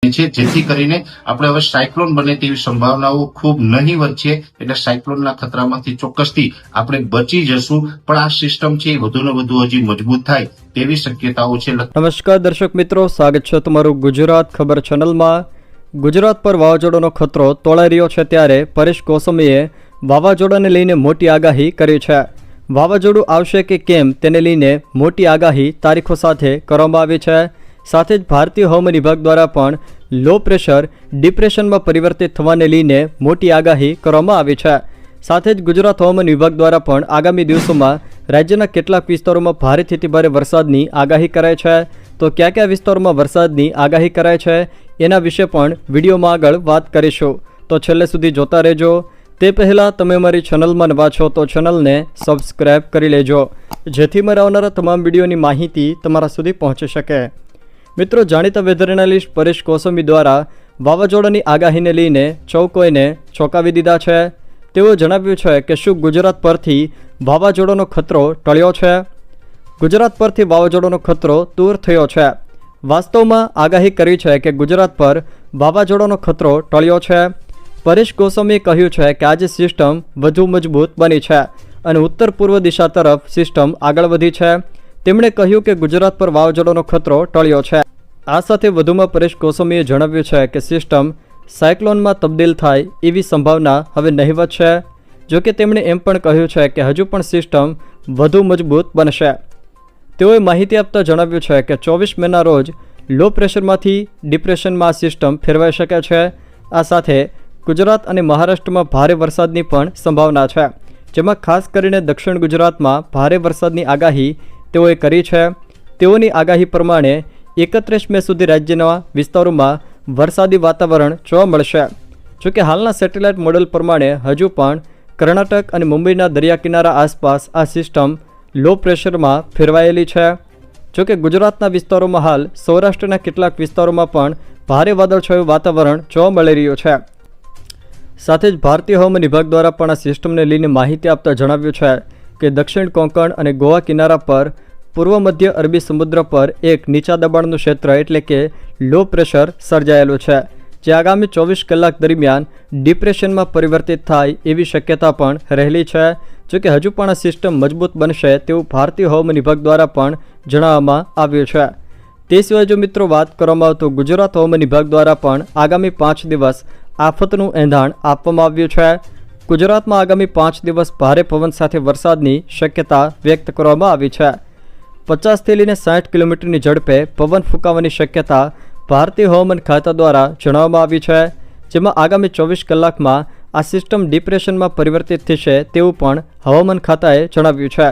છે, જેથી કરીને આપણે હવે સાયક્લોન બને તેવી સંભાવનાઓ ખૂબ નહીવત છે. એટલે સાયક્લોનના ખતરામાંથી ચોક્કસથી આપણે બચી જશું, પણ આ સિસ્ટમ છે એ વધુને વધુ હજી મજબૂત થાય તેવી શક્યતાઓ છે. નમસ્કાર દર્શક મિત્રો, સ્વાગત છે તમારું ગુજરાત ખબર ચેનલમાં. ગુજરાત પર વાવાઝોડાનો ખતરો તોળાઈ રહ્યો છે ત્યારે પરેશ ગોસ્વામીએ વાવાઝોડાને લઈને મોટી આગાહી કરી છે. વાવાઝોડું આવશે કે કેમ તેને લઈને મોટી આગાહી તારીખો સાથે કરવામાં આવી છે. સાથે જ ભારતીય હવામાન વિભાગ દ્વારા પણ લો પ્રેશર ડિપ્રેશનમાં પરિવર્તિત થવાને લઈને મોટી આગાહી કરવામાં આવી છે. સાથે જ ગુજરાત હવામાન વિભાગ દ્વારા પણ આગામી દિવસોમાં રાજ્યના કેટલાક વિસ્તારોમાં ભારેથી અતિ ભારે વરસાદની આગાહી કરાઈ છે. તો કયા કયા વિસ્તારોમાં વરસાદની આગાહી કરાઈ છે એના વિશે પણ વિડીયોમાં આગળ વાત કરીશું, તો છેલ્લે સુધી જોતા રહેજો. તે પહેલાં તમે અમારી ચેનલમાં નવા છો તો ચેનલને સબસ્ક્રાઈબ કરી લેજો, જેથી મારા આવનારા તમામ વિડીયોની માહિતી તમારા સુધી પહોંચી શકે. મિત્રો, જાણીતા વેધર એનાલિસ્ટ પરેશ ગોસ્વામી દ્વારા વાવાઝોડાની આગાહીને લઈને કોઈને ચોંકાવી દીધા છે. તેઓ જણાવ્યું છે કે શું ગુજરાત પરથી વાવાઝોડાનો ખતરો ટળ્યો છે? ગુજરાત પરથી વાવાઝોડાનો ખતરો દૂર થયો છે. વાસ્તવમાં આગાહી કરી છે કે ગુજરાત પર વાવાઝોડાનો ખતરો ટળ્યો છે. પરેશ ગોસ્વામીએ કહ્યું છે કે આજે સિસ્ટમ વધુ મજબૂત બની છે અને ઉત્તર પૂર્વ દિશા તરફ સિસ્ટમ આગળ વધી છે. તેમણે કહ્યું કે ગુજરાત પર વાવાઝોડાનો ખતરો ટળ્યો છે. આ સાથે વધુમાં પરેશ ગોસ્વામીએ જણાવ્યું છે કે સિસ્ટમ સાયક્લોનમાં તબદીલ થાય એવી સંભાવના હવે નહીવત છે. જોકે તેમણે એમ પણ કહ્યું છે કે હજુ પણ સિસ્ટમ વધુ મજબૂત બનશે. તેઓએ માહિતી આપતા જણાવ્યું છે કે 24 મેના રોજ લો પ્રેશરમાંથી ડિપ્રેશનમાં આ સિસ્ટમ ફેરવાઈ શકે છે. આ સાથે ગુજરાત અને મહારાષ્ટ્રમાં ભારે વરસાદની પણ સંભાવના છે, જેમાં ખાસ કરીને દક્ષિણ ગુજરાતમાં ભારે વરસાદની આગાહી તેઓએ કરી છે. તેઓની આગાહી પ્રમાણે 31 મે સુધી રાજ્યના વિસ્તારોમાં વરસાદી વાતાવરણ જોવા મળશે. જોકે હાલના સેટેલાઇટ મોડેલ પ્રમાણે હજુ પણ કર્ણાટક અને મુંબઈના દરિયા કિનારા આસપાસ આ સિસ્ટમ લો પ્રેશરમાં ફેરવાયેલી છે. જોકે ગુજરાતના વિસ્તારોમાં હાલ સૌરાષ્ટ્રના કેટલાક વિસ્તારોમાં પણ ભારે વાદળછાયું વાતાવરણ જોવા મળી રહ્યું છે. સાથે જ ભારતીય હવામાન વિભાગ દ્વારા પણ આ સિસ્ટમને લઈને માહિતી આપતા જણાવ્યું છે કે દક્ષિણ કોંકણ અને ગોવા કિનારા પર પૂર્વ મધ્ય અરબી સમુદ્ર પર એક નીચા દબાણનું ક્ષેત્ર એટલે કે લો પ્રેશર સર્જાયેલું છે, જે આગામી 24 કલાક દરમિયાન ડિપ્રેશનમાં પરિવર્તિત થાય એવી શક્યતા પણ રહેલી છે. જોકે હજુ પણ આ સિસ્ટમ મજબૂત બનશે તેવું ભારતીય હવામાન વિભાગ દ્વારા પણ જણાવવામાં આવ્યું છે. તે સિવાય જો મિત્રો વાત કરવામાં આવે તો ગુજરાત હવામાન વિભાગ દ્વારા પણ આગામી 5 દિવસ આફતનું એંધાણ આપવામાં આવ્યું છે. ગુજરાતમાં આગામી 5 દિવસ ભારે પવન સાથે વરસાદની શક્યતા વ્યક્ત કરવામાં આવી છે. 50 થી લઈને 60 કિલોમીટરની ઝડપે પવન ફૂંકાવાની શક્યતા ભારતીય હવામાન ખાતા દ્વારા જણાવવામાં આવી છે, જેમાં આગામી 24 કલાકમાં આ સિસ્ટમ ડિપ્રેશનમાં પરિવર્તિત થશે તેવું પણ હવામાન ખાતાએ જણાવ્યું છે.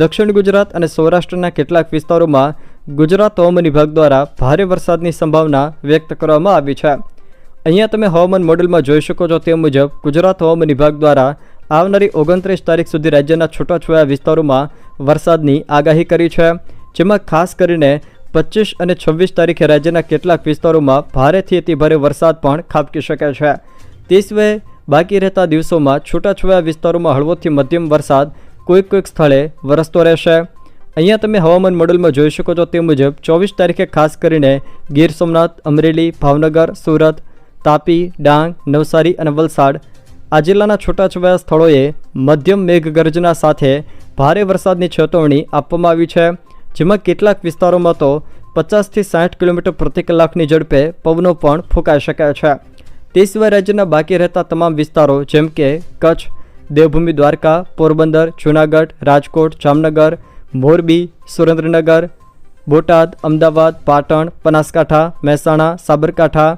દક્ષિણ ગુજરાત અને સૌરાષ્ટ્રના કેટલાક વિસ્તારોમાં ગુજરાત હવામાન વિભાગ દ્વારા ભારે વરસાદની સંભાવના વ્યક્ત કરવામાં આવી છે. અહીંયા તમે હવામાન મોડેલમાં જોઈ શકો છો તે મુજબ ગુજરાત હવામાન વિભાગ દ્વારા આવનારી 29 તારીખ સુધી રાજ્યના છૂટાછવાયા વિસ્તારોમાં વરસાદની આગાહી કરી છે, જેમાં ખાસ કરીને 25 અને 26 તારીખે રાજ્યના કેટલાક વિસ્તારોમાં ભારેથી અતિ ભારે વરસાદ પણ ખાબકી શકે છે. તે સિવાય બાકી રહેતા દિવસોમાં છૂટાછવાયા વિસ્તારોમાં હળવોથી મધ્યમ વરસાદ કોઈક સ્થળે વરસતો રહેશે. અહીંયા તમે હવામાન મોડેલમાં જોઈ શકો છો તે મુજબ 24 તારીખે ખાસ કરીને ગીર સોમનાથ, અમરેલી, ભાવનગર, સુરત, તાપી, ડાંગ, નવસારી અને વલસાડ આ જિલ્લાના છૂટાછવાયા સ્થળોએ મધ્યમ મેઘગર્જના સાથે ભારે વરસાદની ચેતવણી આપવામાં આવી છે, જેમાં કેટલાક વિસ્તારોમાં તો 50 થી 60 કિલોમીટર પ્રતિ કલાકની ઝડપે પવનો પણ ફૂંકાઈ શકે છે. તે સિવાય રાજ્યના બાકી રહેતા તમામ વિસ્તારો જેમ કે કચ્છ, દેવભૂમિ દ્વારકા, પોરબંદર, જૂનાગઢ, રાજકોટ, જામનગર, મોરબી, સુરેન્દ્રનગર, બોટાદ, અમદાવાદ, પાટણ, બનાસકાંઠા, મહેસાણા, સાબરકાંઠા,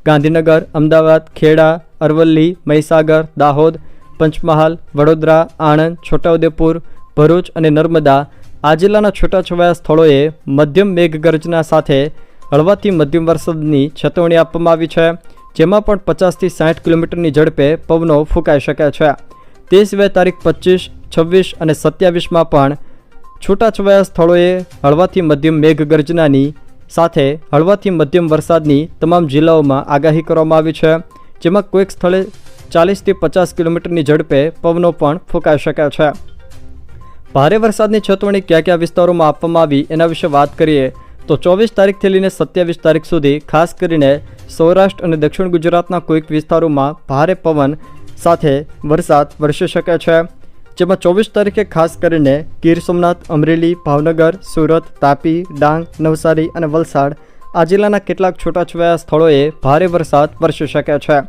ગાંધીનગર, અમદાવાદ, ખેડા, અરવલ્લી, મહીસાગર, દાહોદ, પંચમહાલ, વડોદરા, આણંદ, છોટાઉદેપુર, ભરૂચ અને નર્મદા આ જિલ્લાના છૂટાછવાયા સ્થળોએ મધ્યમ મેઘગર્જના સાથે હળવાથી મધ્યમ વરસાદની ચેતવણી આપવામાં આવી છે, જેમાં પણ 50 થી 60 કિલોમીટરની ઝડપે પવનો ફૂંકાઈ શકે છે. તે સિવાય તારીખ 25, 26 અને 27માં પણ છૂટાછવાયા સ્થળોએ હળવાથી મધ્યમ મેઘગર્જનાની સાથે હળવાથી મધ્યમ વરસાદની તમામ જિલ્લાઓમાં આગાહી કરવામાં આવી છે, જેમાં કોઈક સ્થળે 40 થી 50 કિલોમીટરની ઝડપે પવનો પણ ફૂંકાઈ શકે છે. ભારે વરસાદની ચેતવણી કયા કયા વિસ્તારોમાં આપવામાં આવી એના વિશે વાત કરીએ તો 24 તારીખથી લઈને 27 તારીખ સુધી ખાસ કરીને સૌરાષ્ટ્ર અને દક્ષિણ ગુજરાતના કોઈક વિસ્તારોમાં ભારે પવન સાથે વરસાદ વરસી શકે છે, જેમાં 24 તારીખે ખાસ કરીને ગીર સોમનાથ, અમરેલી, ભાવનગર, સુરત, તાપી, ડાંગ, નવસારી અને વલસાડ આ જિલ્લાના કેટલાક છૂટાછવાયા સ્થળોએ ભારે વરસાદ વરસી શકે છે.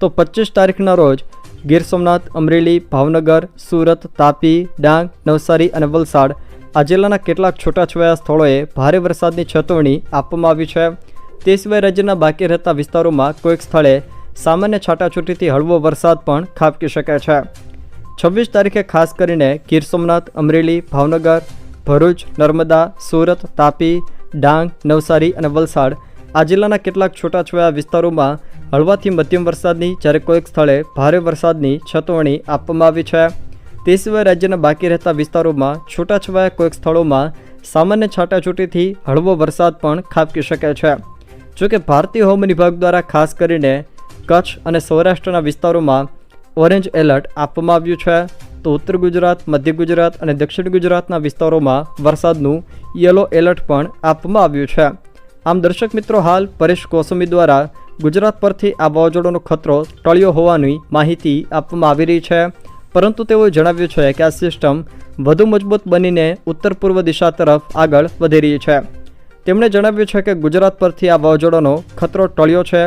તો 25 તારીખના રોજ ગીર સોમનાથ, અમરેલી, ભાવનગર, સુરત, તાપી, ડાંગ, નવસારી અને વલસાડ આ જિલ્લાના કેટલાક છૂટાછવાયા સ્થળોએ ભારે વરસાદની ચેતવણી આપવામાં આવી છે. તે સિવાય રાજ્યના બાકી રહેતા વિસ્તારોમાં કોઈક સ્થળે સામાન્ય છાંટાછૂટીથી હળવો વરસાદ પણ ખાબકી શકે છે. 26 તારીખે ખાસ કરીને ગીર સોમનાથ, અમરેલી, ભાવનગર, ભરૂચ, નર્મદા, સુરત, તાપી, ડાંગ, નવસારી અને વલસાડ આ જિલ્લાના કેટલાક છૂટાછવાયા વિસ્તારોમાં હળવાથી મધ્યમ વરસાદની જ્યારે કોઈક સ્થળે ભારે વરસાદની ચેતવણી આપવામાં આવી છે. તે સિવાય રાજ્યના બાકી રહેતા વિસ્તારોમાં છૂટાછવાયા કોઈક સ્થળોમાં સામાન્ય છાંટાછૂટીથી હળવો વરસાદ પણ ખાબકી શકે છે. જોકે ભારતીય હવામાન વિભાગ દ્વારા ખાસ કરીને કચ્છ અને સૌરાષ્ટ્રના વિસ્તારોમાં ઓરેન્જ એલર્ટ આપવામાં આવ્યું છે. તો ઉત્તર ગુજરાત, મધ્ય ગુજરાત અને દક્ષિણ ગુજરાતના વિસ્તારોમાં વરસાદનું યલો એલર્ટ પણ આપવામાં આવ્યું છે. આમ દર્શક મિત્રો, હાલ પરેશ ગોસ્વામી દ્વારા ગુજરાત પરથી આ વાવાઝોડાનો ખતરો ટળ્યો હોવાની માહિતી આપવામાં આવી રહી છે, પરંતુ તેઓએ જણાવ્યું છે કે આ સિસ્ટમ વધુ મજબૂત બનીને ઉત્તર પૂર્વ દિશા તરફ આગળ વધી રહી છે. તેમણે જણાવ્યું છે કે ગુજરાત પરથી આ વાવાઝોડાનો ખતરો ટળ્યો છે,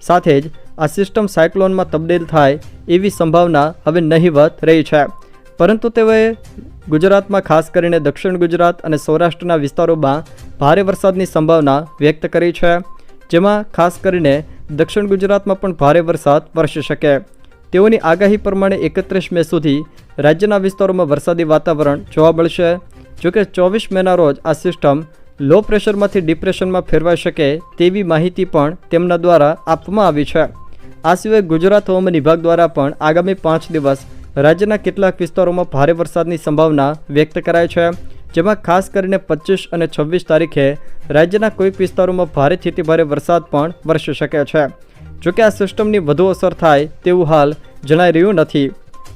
સાથે જ આ સિસ્ટમ સાયક્લોનમાં તબદીલ થાય એવી સંભાવના હવે નહીવત રહી છે. પરંતુ તેઓએ ગુજરાતમાં ખાસ કરીને દક્ષિણ ગુજરાત અને સૌરાષ્ટ્રના વિસ્તારોમાં ભારે વરસાદની સંભાવના વ્યક્ત કરી છે, જેમાં ખાસ કરીને દક્ષિણ ગુજરાતમાં પણ ભારે વરસાદ વરસી શકે. તેઓની આગાહી પ્રમાણે 31 મે સુધી રાજ્યના વિસ્તારોમાં વરસાદી વાતાવરણ જોવા મળશે. જોકે 24 મેના રોજ આ સિસ્ટમ લો પ્રેશરમાંથી ડિપ્રેશનમાં ફેરવાઈ શકે તેવી માહિતી પણ તેમના દ્વારા આપવામાં આવી છે. આ સિવાય ગુજરાત હવામાન વિભાગ દ્વારા પણ આગામી 5 દિવસ રાજ્યના કેટલાક વિસ્તારોમાં ભારે વરસાદની સંભાવના વ્યક્ત કરાઈ છે, જેમાં ખાસ કરીને 25 અને 26 તારીખે રાજ્યના કોઈક વિસ્તારોમાં ભારેથી અતિભારે વરસાદ પણ વરસી શકે છે. જોકે આ સિસ્ટમની વધુ અસર થાય તેવું હાલ જણાઈ રહ્યું નથી.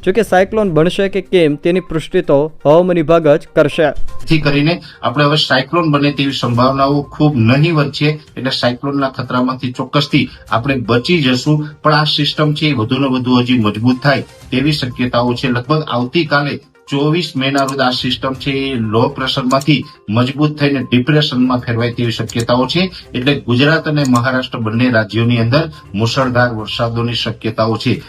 જોકે સાયક્લોન બનશે કે કેમ તેની પુષ્ટિ તો હવામાન વિભાગ જ કરશે. જેથી કરીને આપણે હવે સાયક્લોન બને તેવી સંભાવનાઓ ખૂબ નહીવત છે, એટલે સાયક્લોનના ખતરામાંથી ચોક્કસથી આપણે બચી જશું. પણ આ સિસ્ટમ છે એ વધુને વધુ હજી મજબૂત થાય તેવી શક્યતાઓ છે. લગભગ આવતીકાલે 24 મેના રોજ આ સિસ્ટમ છે એ લો પ્રેશરમાંથી મજબૂત થઈને ડિપ્રેશનમાં ફેરવાય તેવી શક્યતાઓ છે. એટલે ગુજરાત અને મહારાષ્ટ્ર બંને રાજ્યોની અંદર મુશળધાર વરસાદોની શક્યતાઓ છે.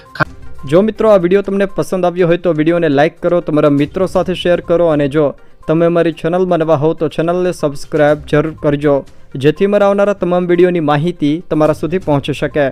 જો મિત્રો આ વિડીયો તમને પસંદ આવ્યો હોય તો વિડીયોને લાઇક કરો, તમારા મિત્રો સાથે શેર કરો, અને જો તમે અમારી ચેનલમાં નવા હો તો ચેનલને સબસ્ક્રાઇબ જરૂર કરજો, જેથી મારા આવનારા તમામ વિડીયોની માહિતી તમારા સુધી પહોંચી શકે.